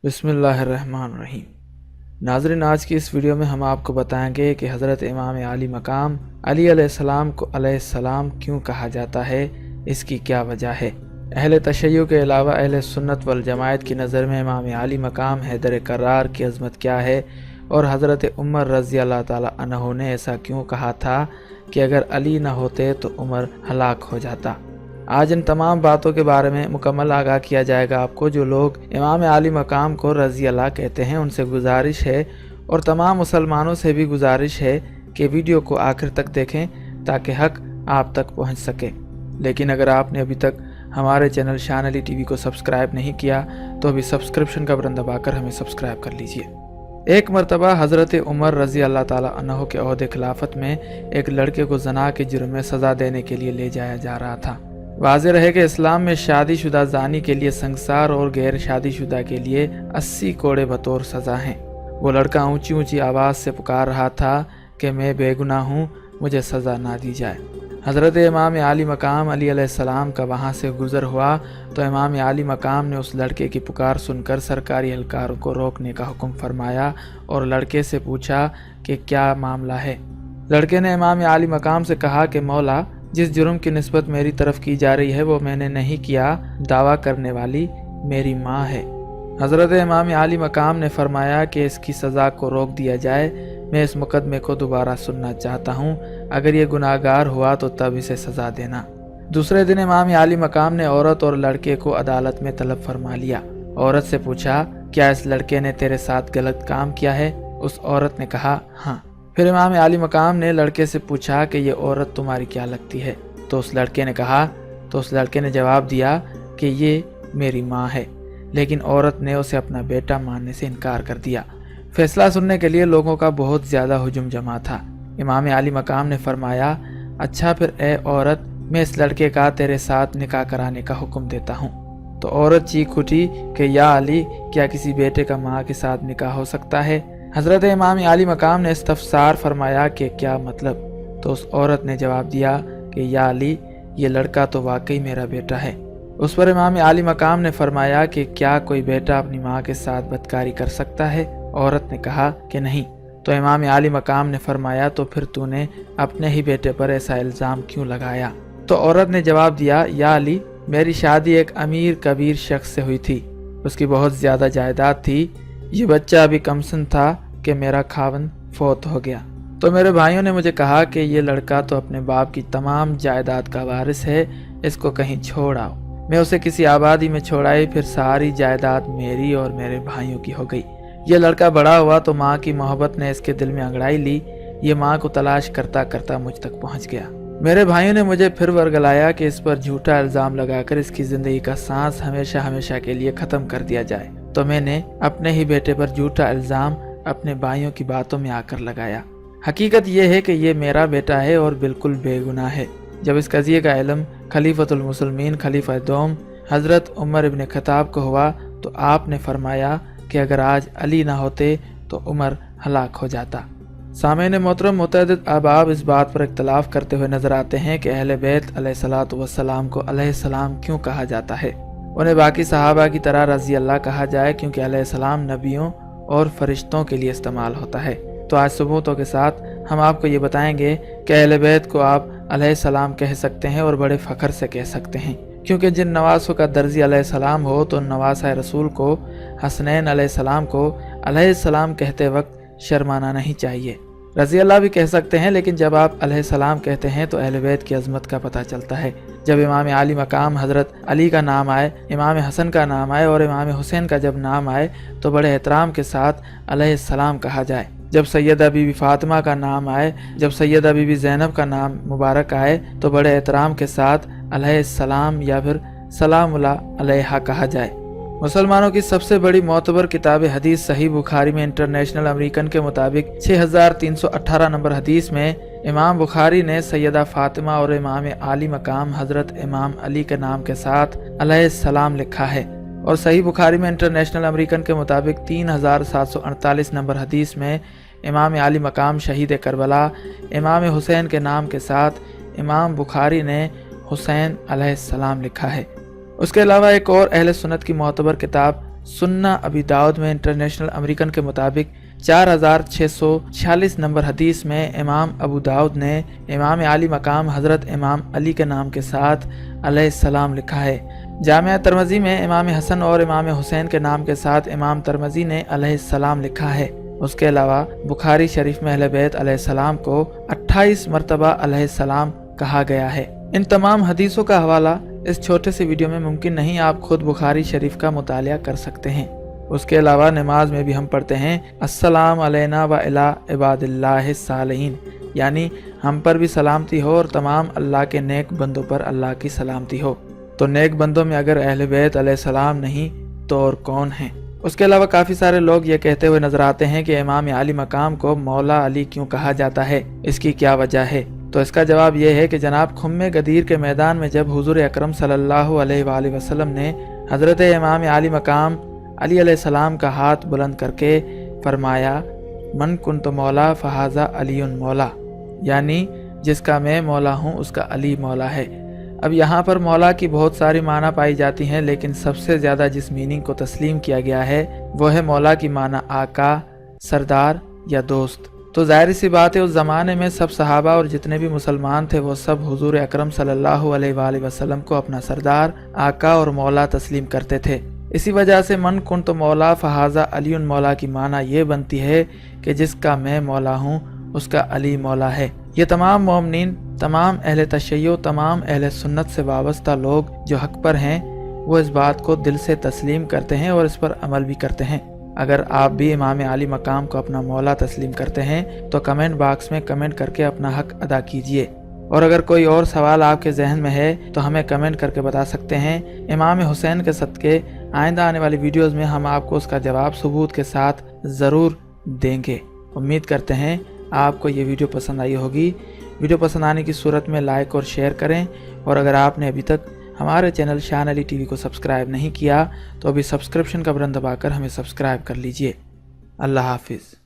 बिस्मिल्लाहिर्रहमानिर्रहीम। नाज़रीन, आज की इस वीडियो में हम आपको बताएंगे कि हज़रत इमाम आली मकाम अली अलैहिस्सलाम को अलैहिस्सलाम क्यों कहा जाता है, इसकी क्या वजह है। अहले तशय्युअ के अलावा अहले सुन्नत वल जमाअत की नज़र में इमाम आली मकाम हैदर करार की अज़मत क्या है और हज़रत उमर रज़ी अल्लाह ताला अन्हु ने ऐसा क्यों कहा था कि अगर अली न होते तो उमर हलाक हो जाता। आज इन तमाम बातों के बारे में मुकम्मल आगाह किया जाएगा आपको। जो लोग इमाम आली मकाम को रज़ी अल्लाह कहते हैं उनसे गुजारिश है और तमाम मुसलमानों से भी गुजारिश है कि वीडियो को आखिर तक देखें ताकि हक आप तक पहुंच सके। लेकिन अगर आपने अभी तक हमारे चैनल शान अली टीवी को सब्सक्राइब नहीं किया तो अभी सब्सक्रिप्शन का बटन दबाकर हमें सब्सक्राइब कर लीजिए। एक मरतबा हज़रत उमर रज़ी अल्लाह ताला अन्हु के ओहदे खिलाफत में एक लड़के को ज़ना के जुर्म में सज़ा देने के लिए ले जाया जा रहा था। वाज़ेह रहे कि इस्लाम में शादीशुदा ज़ानी के लिए संगसार और गैर शादीशुदा के लिए 80 कोड़े बतौर सज़ा हैं। वो लड़का ऊंची ऊंची आवाज़ से पुकार रहा था कि मैं बेगुनाह हूँ, मुझे सज़ा ना दी जाए। हज़रत इमाम आली मकाम अली अलैहिस्सलाम का वहाँ से गुज़र हुआ तो इमाम आली मकाम ने उस लड़के की पुकार सुनकर सरकारी एहलकारों को रोकने का हुक्म फरमाया और लड़के से पूछा कि क्या मामला है। लड़के ने इमाम आली मकाम से कहा कि मौला, जिस जुर्म की निस्बत मेरी तरफ की जा रही है वो मैंने नहीं किया, दावा करने वाली मेरी माँ है। हज़रत इमाम आली मकाम ने फरमाया कि इसकी सज़ा को रोक दिया जाए, मैं इस मुकदमे को दोबारा सुनना चाहता हूँ, अगर ये गुनाहगार हुआ तो तब इसे सज़ा देना। दूसरे दिन इमाम आली मकाम ने औरत और लड़के को अदालत में तलब फरमा लिया। औरत से पूछा, क्या इस लड़के ने तेरे साथ गलत काम किया है? उस औरत ने कहा, हाँ। फिर इमाम आली मकाम ने लड़के से पूछा कि ये औरत तुम्हारी क्या लगती है? तो उस लड़के ने जवाब दिया कि ये मेरी माँ है। लेकिन औरत ने उसे अपना बेटा मानने से इनकार कर दिया। फैसला सुनने के लिए लोगों का बहुत ज़्यादा हुजूम जमा था। इमाम आली मकाम ने फरमाया, अच्छा फिर ए औरत, मैं इस लड़के का तेरे साथ निकाह कराने का हुक्म देता हूँ। तो औरत चीख उठी कि या अली, क्या किसी बेटे का माँ के साथ निकाह हो सकता है? हज़रत इमाम आली मकाम ने इस्तफसार फरमाया कि क्या मतलब? तो उस औरत ने जवाब दिया कि या अली, ये लड़का तो वाकई मेरा बेटा है। उस पर इमाम आली मकाम ने फरमाया कि क्या कोई बेटा अपनी माँ के साथ बदकारी कर सकता है? औरत ने कहा कि नहीं। तो इमाम आली मकाम ने फरमाया, तो फिर तूने अपने ही बेटे पर ऐसा इल्ज़ाम क्यों लगाया? तो औरत ने जवाब दिया, या अली, मेरी शादी एक अमीर कबीर शख्स से हुई थी, उसकी बहुत ज़्यादा जायदाद थी। ये बच्चा अभी कमसिन था कि मेरा खावंद फौत हो गया। तो मेरे भाइयों ने मुझे कहा कि ये लड़का तो अपने बाप की तमाम जायदाद का वारिस है, इसको कहीं छोड़ आओ। मैं उसे किसी आबादी में छोड़ाई, फिर सारी जायदाद मेरी और मेरे भाइयों की हो गई। ये लड़का बड़ा हुआ तो माँ की मोहब्बत ने इसके दिल में अंगड़ाई ली। ये माँ को तलाश करता करता मुझ तक पहुँच गया। मेरे भाइयों ने मुझे फिर वर्गलाया कि इस पर झूठा इल्ज़ाम लगाकर इसकी ज़िंदगी का सांस हमेशा हमेशा के लिए ख़त्म कर दिया जाए। तो मैंने अपने ही बेटे पर झूठा इल्ज़ाम अपने भाइयों की बातों में आकर लगाया। हकीकत यह है कि ये मेरा बेटा है और बिल्कुल बेगुनाह है। जब इस कज़िये का इल्म खलीफतुल मुस्लिमीन खलीफा दोम हज़रत उमर इब्न खत्ताब को हुआ तो आपने फरमाया कि अगर आज अली ना होते तो उमर हलाक हो जाता। सामईन मोहतरम, मुतअद्दिद अहबाब इस बात पर इख्तलाफ करते हुए नजर आते हैं कि अहले बैत अलैहिस्सलातु वस्सलाम को अलैहिस्सलाम क्यों कहा जाता है। उन्हें बाकी सहाबा की तरह रज़ी अल्लाह कहा जाए क्योंकि अलैहिस्सलाम नबियों और फरिश्तों के लिए इस्तेमाल होता है। तो आज सबूतों के साथ हम आपको ये बताएंगे कि अहले बैत को आप अलैहिस्सलाम कह सकते हैं और बड़े फ़ख्र से कह सकते हैं, क्योंकि जिन नवासों का दर्जी अलैहिस्सलाम हो तो नवासा रसूल को, हसनैन अलैहिस्सलाम को अलैहिस्सलाम कहते वक्त शर्माना नहीं चाहिए। रज़ी अल्लाह भी कह सकते हैं, लेकिन जब आप अलैहिस्सलाम कहते हैं तो अहले बैत की अज़मत का पता चलता है। जब इमाम आली मकाम हज़रत अली का नाम आए, इमाम हसन का नाम आए और इमाम हुसैन का जब नाम आए तो बड़े एहतराम के साथ अलैहिस्सलाम कहा जाए। जब सैयदा बीबी फातिमा का नाम आए, जब सैयदा बीबी ज़ैनब का नाम मुबारक आए तो बड़े एहतराम के साथ अलैहिस्सलाम या फिर सलामुल्लाह अलैहा कहा जाए। मुसलमानों की सबसे बड़ी मोतबर किताब हदीस सही बुखारी में इंटरनेशनल अमेरिकन के मुताबिक 6318 नंबर हदीस में इमाम बुखारी ने सैयदा फातिमा और इमाम आली मकाम हज़रत इमाम अली के नाम के साथ अलैहिस्सलाम लिखा है। और सही बुखारी में इंटरनेशनल अमेरिकन के मुताबिक 3748 नंबर हदीस में इमाम आली मकाम शहीद करबला इमाम हुसैन के नाम के साथ इमाम बुखारी ने हुसैन अलैहिस्सलाम लिखा है। उसके अलावा एक और अहले सुन्नत की मोतबर किताब सुन्ना अबी दाऊद में इंटरनेशनल अमेरिकन के मुताबिक 4646 नंबर हदीस में इमाम अबू दाऊद ने इमाम आली मकाम हज़रत इमाम अली के नाम के साथ अलैहिस्सलाम लिखा है। जामिया तिरमिज़ी में इमाम हसन और इमाम हुसैन के नाम के साथ इमाम तिरमिज़ी ने अलैहिस्सलाम लिखा है। उसके अलावा बुखारी शरीफ में अहले बैत अलैहिस्सलाम को 28 मरतबा अलैहिस्सलाम कहा गया है। इन तमाम हदीसों का हवाला इस छोटे से वीडियो में मुमकिन नहीं, आप खुद बुखारी शरीफ का मुतालिया कर सकते हैं। उसके अलावा नमाज में भी हम पढ़ते हैं अस्सलाम अलैना व इला इबादिल्लाहि सालिहीन, यानी हम पर भी सलामती हो और तमाम अल्लाह के नेक बंदों पर अल्लाह की सलामती हो। तो नेक बंदों में अगर अहले बैत अलैहिस्सलाम नहीं तो और कौन है। उसके अलावा काफ़ी सारे लोग ये कहते हुए नजर आते हैं कि इमाम अली मकाम को मौला अली क्यों कहा जाता है, इसकी क्या वजह है। तो इसका जवाब ये है कि जनाब खुम्मे गदीर के मैदान में जब हुजूर अकरम सल्लल्लाहु अलैहि वसल्लम ने हज़रत इमाम अली मकाम अली अलैहिस्सलाम का हाथ बुलंद करके फरमाया मन कुन्त मौला फ़हाज़ा अलीउन मौला, यानी जिसका मैं मौला हूँ उसका अली मौला है। अब यहाँ पर मौला की बहुत सारी माना पाई जाती हैं, लेकिन सबसे ज़्यादा जिस मीनिंग को तस्लीम किया गया है वो है मौला की माना आका, सरदार या दोस्त। तो जाहिर सी बात है उस ज़माने में सब सहाबा और जितने भी मुसलमान थे वो सब हुजूर अकरम सल्लल्लाहु अलैहि वसल्लम को अपना सरदार, आका और मौला तस्लीम करते थे। इसी वजह से मन कुन तो मौला फ़हाज़ा अलीउन मौला की माना ये बनती है कि जिसका मैं मौला हूँ उसका अली मौला है। ये तमाम मोमिनीन, तमाम अहले तशय्यो, तमाम अहले सुन्नत से वाबस्ता लोग जो हक पर हैं वो इस बात को दिल से तस्लीम करते हैं और इस पर अमल भी करते हैं। अगर आप भी इमाम अली मकाम को अपना मौला तस्लीम करते हैं तो कमेंट बॉक्स में कमेंट करके अपना हक अदा कीजिए। और अगर कोई और सवाल आपके जहन में है तो हमें कमेंट करके बता सकते हैं। इमाम हुसैन के सदक़े आइंदा आने वाली वीडियोज़ में हम आपको उसका जवाब सबूत के साथ ज़रूर देंगे। उम्मीद करते हैं आपको ये वीडियो पसंद आई होगी। वीडियो पसंद आने की सूरत में लाइक और शेयर करें, और अगर आपने अभी तक हमारे चैनल शान अली टीवी को सब्सक्राइब नहीं किया तो अभी सब्सक्रिप्शन का बटन दबाकर हमें सब्सक्राइब कर लीजिए। अल्लाह हाफिज़।